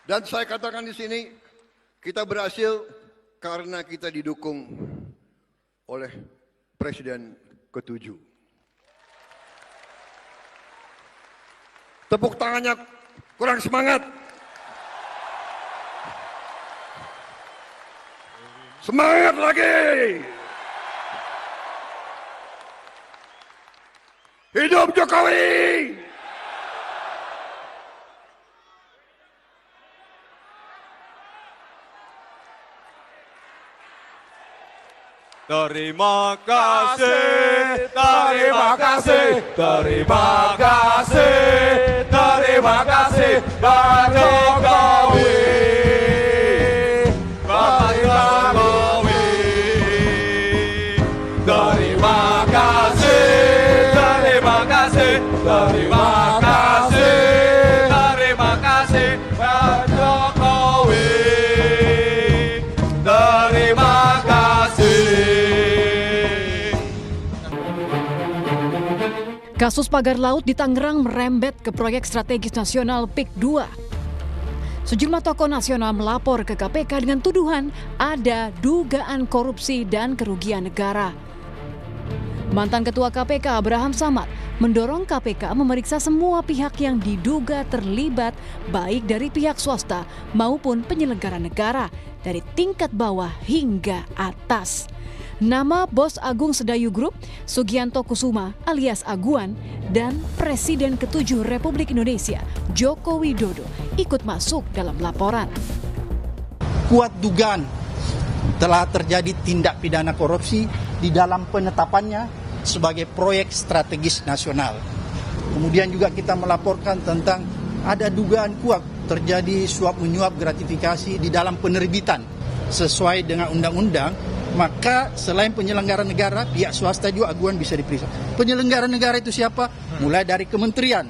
Dan saya katakan di sini, kita berhasil karena kita didukung oleh Presiden ke-7. Tepuk tangannya kurang semangat. Semangat lagi. Hidup Jokowi. Terima kasih, terima kasih, terima kasih, terima kasih, Pak Jokowi, Pak Jokowi. Terima kasih, terima kasih, terima kasih, terima kasih, Pak Jokowi. Terima kasih. Kasus pagar laut di Tangerang merembet ke proyek strategis nasional PIK 2. Sejumlah tokoh nasional melapor ke KPK dengan tuduhan ada dugaan korupsi dan kerugian negara. Mantan Ketua KPK Abraham Samad mendorong KPK memeriksa semua pihak yang diduga terlibat baik dari pihak swasta maupun penyelenggara negara dari tingkat bawah hingga atas. Nama Bos Agung Sedayu Group, Sugianto Kusuma alias Aguan, dan Presiden ke-7 Republik Indonesia, Joko Widodo, ikut masuk dalam laporan. Kuat dugaan telah terjadi tindak pidana korupsi di dalam penetapannya sebagai proyek strategis nasional. Kemudian juga kita melaporkan tentang ada dugaan kuat terjadi suap menyuap gratifikasi di dalam penerbitan sesuai dengan undang-undang. Maka selain penyelenggara negara, pihak swasta juga aguan bisa diperiksa. Penyelenggara negara itu siapa? Mulai dari kementerian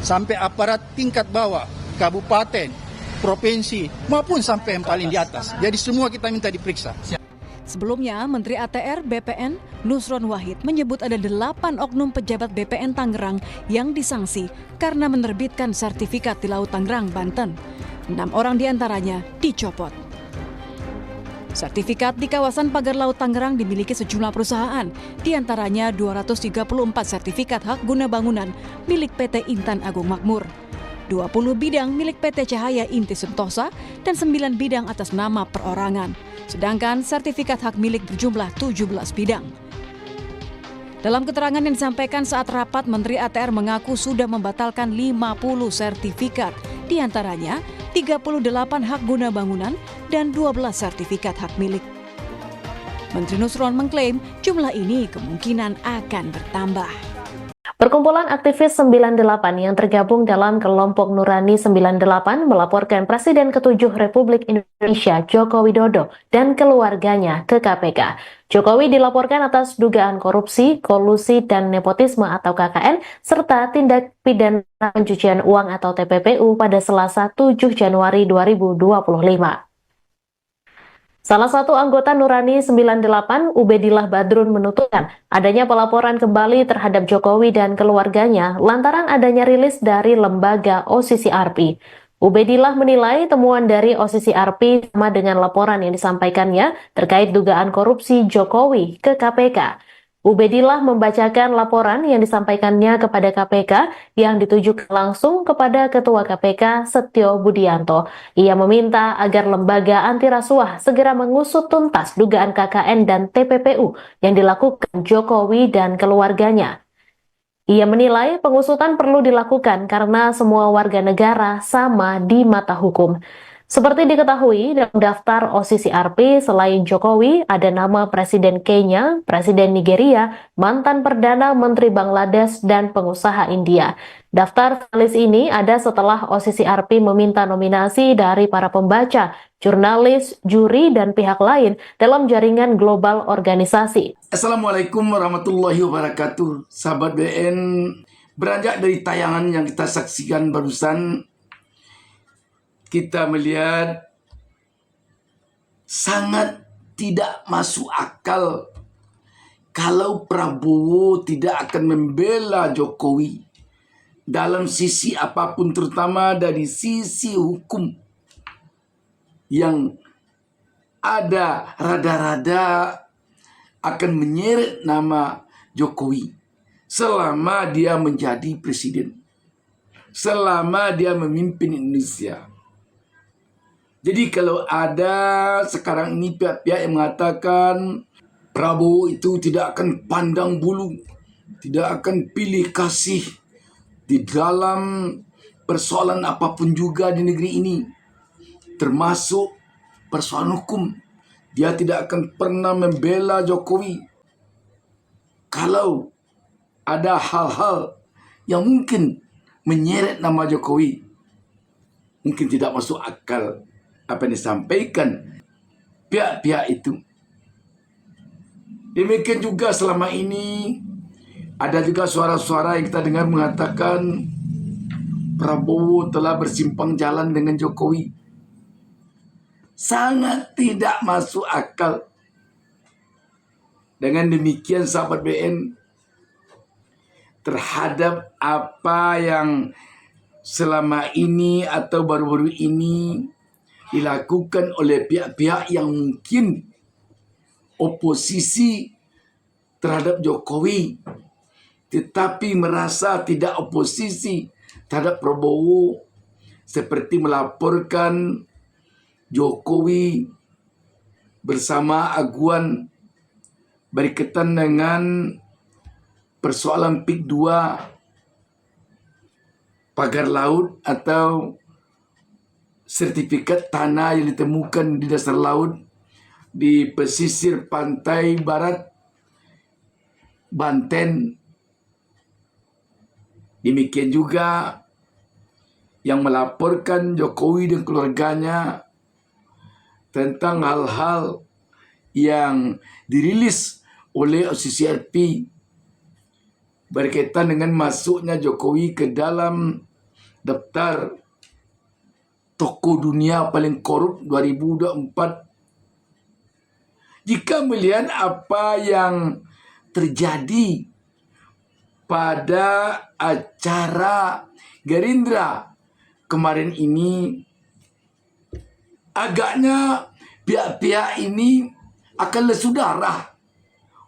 sampai aparat tingkat bawah, kabupaten, provinsi, maupun sampai yang paling di atas. Jadi semua kita minta diperiksa. Sebelumnya, Menteri ATR BPN Nusron Wahid menyebut ada 8 oknum pejabat BPN Tangerang yang disangsi karena menerbitkan sertifikat di Laut Tangerang, Banten. 6 orang diantaranya dicopot. Sertifikat di kawasan pagar laut Tangerang dimiliki sejumlah perusahaan, diantaranya 234 sertifikat hak guna bangunan milik PT Intan Agung Makmur, 20 bidang milik PT Cahaya Inti Sentosa, dan 9 bidang atas nama perorangan. Sedangkan sertifikat hak milik berjumlah 17 bidang. Dalam keterangan yang disampaikan saat rapat, Menteri ATR mengaku sudah membatalkan 50 sertifikat, diantaranya 38 hak guna bangunan dan 12 sertifikat hak milik. Menteri Nusron mengklaim jumlah ini kemungkinan akan bertambah. Perkumpulan aktivis 98 yang tergabung dalam kelompok Nurani 98 melaporkan Presiden ke-7 Republik Indonesia Joko Widodo dan keluarganya ke KPK. Jokowi dilaporkan atas dugaan korupsi, kolusi, dan nepotisme atau KKN, serta tindak pidana pencucian uang atau TPPU pada Selasa 7 Januari 2025. Salah satu anggota Nurani 98, Ubedillah Badrun, menuturkan adanya pelaporan kembali terhadap Jokowi dan keluarganya lantaran adanya rilis dari lembaga OCCRP. Ubedillah menilai temuan dari OCCRP sama dengan laporan yang disampaikannya terkait dugaan korupsi Jokowi ke KPK. Ubedillah membacakan laporan yang disampaikannya kepada KPK yang ditujukan langsung kepada Ketua KPK Setio Budianto. Ia meminta agar lembaga anti rasuah segera mengusut tuntas dugaan KKN dan TPPU yang dilakukan Jokowi dan keluarganya. Ia menilai pengusutan perlu dilakukan karena semua warga negara sama di mata hukum. Seperti diketahui, dalam daftar OCCRP selain Jokowi, ada nama Presiden Kenya, Presiden Nigeria, mantan Perdana Menteri Bangladesh, dan pengusaha India. Daftar list ini ada setelah OCCRP meminta nominasi dari para pembaca, jurnalis, juri, dan pihak lain dalam jaringan global organisasi. Assalamualaikum warahmatullahi wabarakatuh. Sahabat BN, beranjak dari tayangan yang kita saksikan barusan, kita melihat sangat tidak masuk akal kalau Prabowo tidak akan membela Jokowi dalam sisi apapun, terutama dari sisi hukum. yang ada rada-rada akan menyeret nama Jokowi selama dia menjadi presiden, selama dia memimpin Indonesia. Jadi kalau ada sekarang ini pihak-pihak yang mengatakan Prabowo itu tidak akan pandang bulu, tidak akan pilih kasih di dalam persoalan apapun juga di negeri ini, termasuk persoalan hukum, dia tidak akan pernah membela Jokowi. Kalau ada hal-hal yang mungkin menyeret nama Jokowi, mungkin tidak masuk akal apa yang disampaikan pihak-pihak itu. Demikian juga selama ini ada juga suara-suara yang kita dengar mengatakan Prabowo telah bersimpang jalan dengan Jokowi. Sangat tidak masuk akal. Dengan demikian sahabat BN, terhadap apa yang selama ini atau baru-baru ini dilakukan oleh pihak-pihak yang mungkin oposisi terhadap Jokowi, tetapi merasa tidak oposisi terhadap Prabowo, seperti melaporkan Jokowi bersama Aguan berkaitan dengan persoalan PIK 2 pagar laut atau sertifikat tanah yang ditemukan di dasar laut di pesisir pantai barat Banten. Demikian juga yang melaporkan Jokowi dan keluarganya tentang hal-hal yang dirilis oleh OCCRP berkaitan dengan masuknya Jokowi ke dalam daftar tokoh dunia paling korup 2024. Jika melihat apa yang terjadi pada acara Gerindra kemarin ini, agaknya pihak-pihak ini akan lesu darah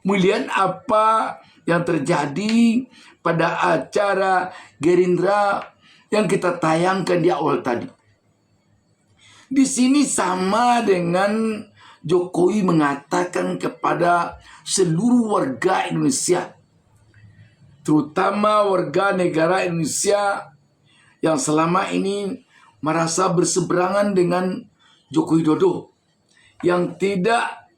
melihat apa yang terjadi pada acara Gerindra yang kita tayangkan di awal tadi. Di sini sama dengan Jokowi mengatakan kepada seluruh warga Indonesia, terutama warga negara Indonesia yang selama ini merasa berseberangan dengan Joko Widodo, yang tidak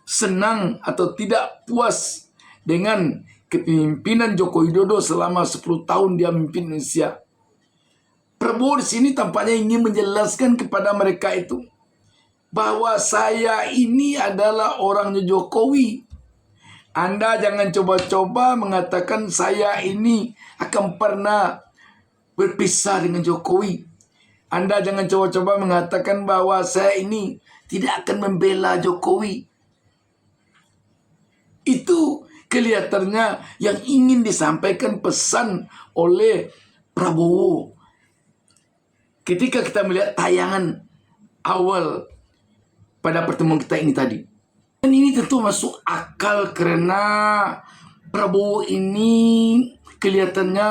senang atau tidak puas dengan kepemimpinan Joko Widodo selama 10 tahun dia memimpin Indonesia. Prabowo di sini tampaknya ingin menjelaskan kepada mereka itu bahwa saya ini adalah orangnya Jokowi. Anda jangan coba-coba mengatakan saya ini akan pernah berpisah dengan Jokowi. Anda jangan coba-coba mengatakan bahwa saya ini tidak akan membela Jokowi. Itu kelihatannya yang ingin disampaikan pesan oleh Prabowo. Ketika kita melihat tayangan awal pada pertemuan kita ini tadi. Dan ini tentu masuk akal karena Prabowo ini kelihatannya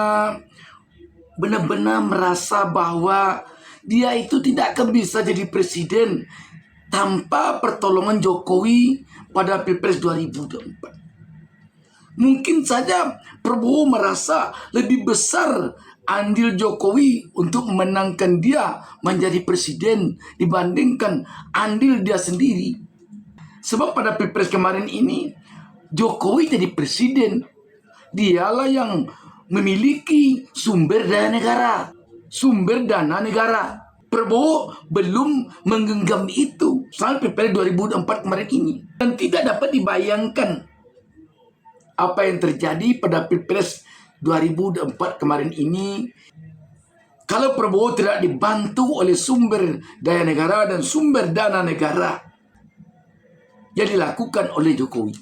benar-benar merasa bahwa dia itu tidak akan bisa jadi presiden tanpa pertolongan Jokowi pada Pilpres 2024. Mungkin saja Prabowo merasa lebih besar andil Jokowi untuk memenangkan dia menjadi presiden dibandingkan andil dia sendiri. Sebab pada Pilpres kemarin ini Jokowi jadi presiden. Dialah yang memiliki sumber daya negara, sumber dana negara. Prabowo belum menggenggam itu sampai Pilpres 2024 kemarin ini. Dan tidak dapat dibayangkan apa yang terjadi pada Pilpres 2024 kemarin ini kalau Prabowo tidak dibantu oleh sumber daya negara dan sumber dana negara yang dilakukan oleh Jokowi.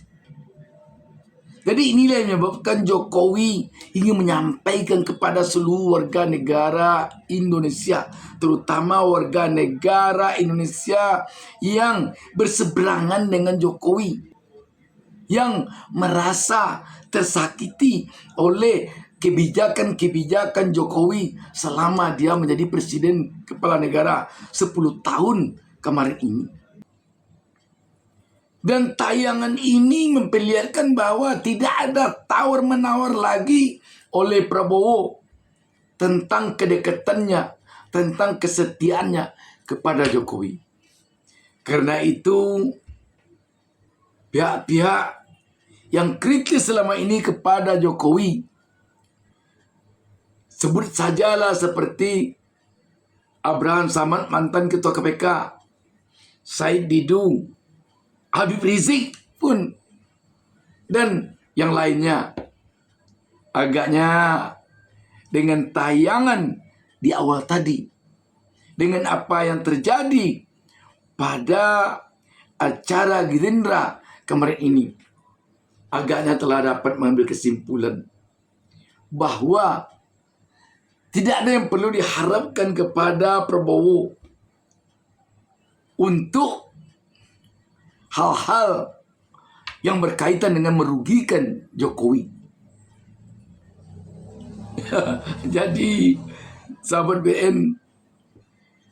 Jadi inilah yang menyebabkan Jokowi ingin menyampaikan kepada seluruh warga negara Indonesia, terutama warga negara Indonesia yang berseberangan dengan Jokowi, yang merasa tersakiti oleh kebijakan-kebijakan Jokowi selama dia menjadi presiden kepala negara 10 tahun kemarin ini. Dan tayangan ini memperlihatkan bahwa tidak ada tawar-menawar lagi oleh Prabowo tentang kedekatannya, tentang kesetiaannya kepada Jokowi. Karena itu, pihak-pihak yang kritis selama ini kepada Jokowi, sebut sajalah seperti Abraham Samad, mantan Ketua KPK, Said Didu, Habib Rizik pun, dan yang lainnya, agaknya dengan tayangan di awal tadi, dengan apa yang terjadi pada acara Gerindra kemarin ini, agaknya telah dapat mengambil kesimpulan bahwa tidak ada yang perlu diharapkan kepada Prabowo untuk hal-hal yang berkaitan dengan merugikan Jokowi. Jadi, sahabat BN,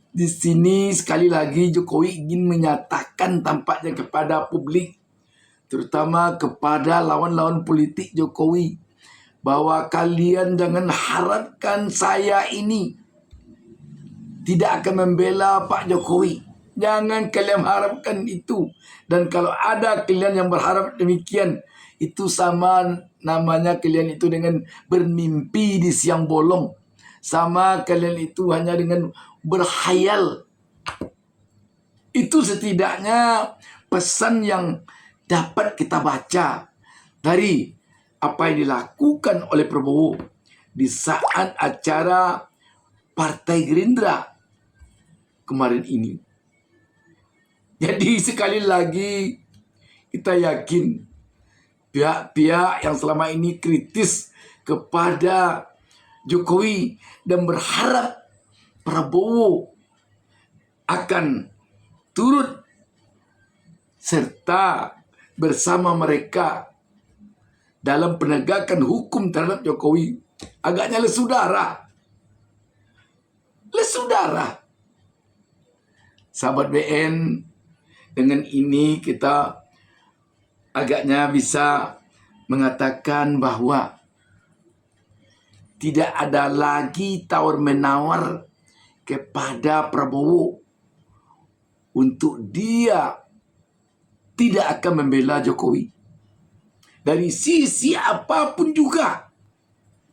di sini sekali lagi Jokowi ingin menyatakan tampaknya kepada publik, terutama kepada lawan-lawan politik Jokowi, bahwa kalian jangan harapkan saya ini tidak akan membela Pak Jokowi. Jangan kalian harapkan itu. Dan kalau ada kalian yang berharap demikian, itu sama namanya kalian itu dengan bermimpi di siang bolong. Sama kalian itu hanya dengan berhayal. Itu setidaknya pesan yang dapat kita baca dari apa yang dilakukan oleh Prabowo di saat acara Partai Gerindra kemarin ini. Jadi sekali lagi kita yakin pihak-pihak yang selama ini kritis kepada Jokowi dan berharap Prabowo akan turut serta bersama mereka dalam penegakan hukum terhadap Jokowi, agaknya lesu darah. Lesu darah. Sahabat BN, dengan ini kita agaknya bisa mengatakan bahwa tidak ada lagi tawar-menawar kepada Prabowo untuk dia tidak akan membela Jokowi dari sisi apapun juga.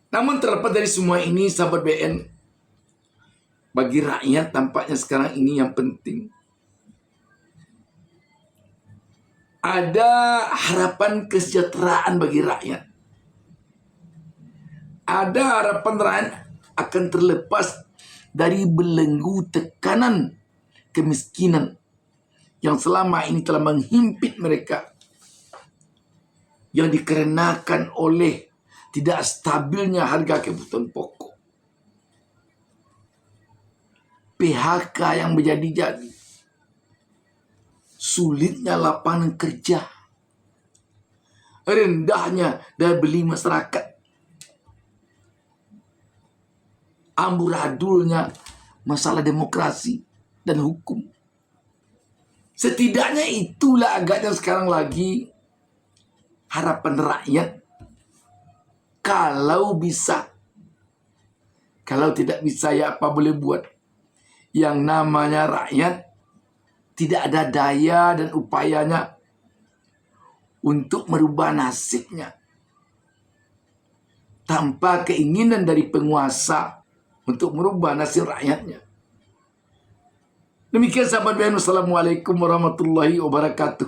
Namun terlepas dari semua ini, sahabat BN, bagi rakyat tampaknya sekarang ini yang penting ada harapan kesejahteraan bagi rakyat. Ada harapan rakyat akan terlepas dari belenggu tekanan kemiskinan yang selama ini telah menghimpit mereka, yang dikarenakan oleh tidak stabilnya harga kebutuhan pokok, PHK yang menjadi-jadi, sulitnya lapangan kerja, rendahnya daya beli masyarakat, amburadulnya masalah demokrasi dan hukum. Setidaknya itulah agaknya sekarang lagi harapan rakyat. Kalau bisa, kalau tidak bisa ya apa boleh buat. Yang namanya rakyat tidak ada daya dan upayanya untuk merubah nasibnya tanpa keinginan dari penguasa untuk merubah nasib rakyatnya. Demikian sahabat BN, wassalamualaikum warahmatullahi wabarakatuh.